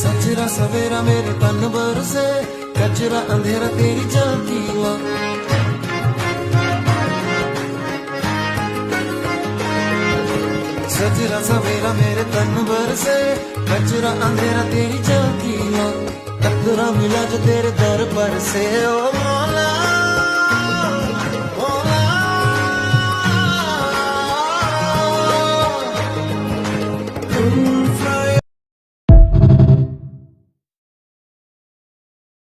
सजरा सवेरा मेरे तन बरसे, कचरा अंधेरा तेरी जलती हुआ। सजरा सवेरा मेरे तन बरसे, कचरा अंधेरा तेरी जलती हुआ। कतरा मिला जो तेरे दर पर से, ओ मौला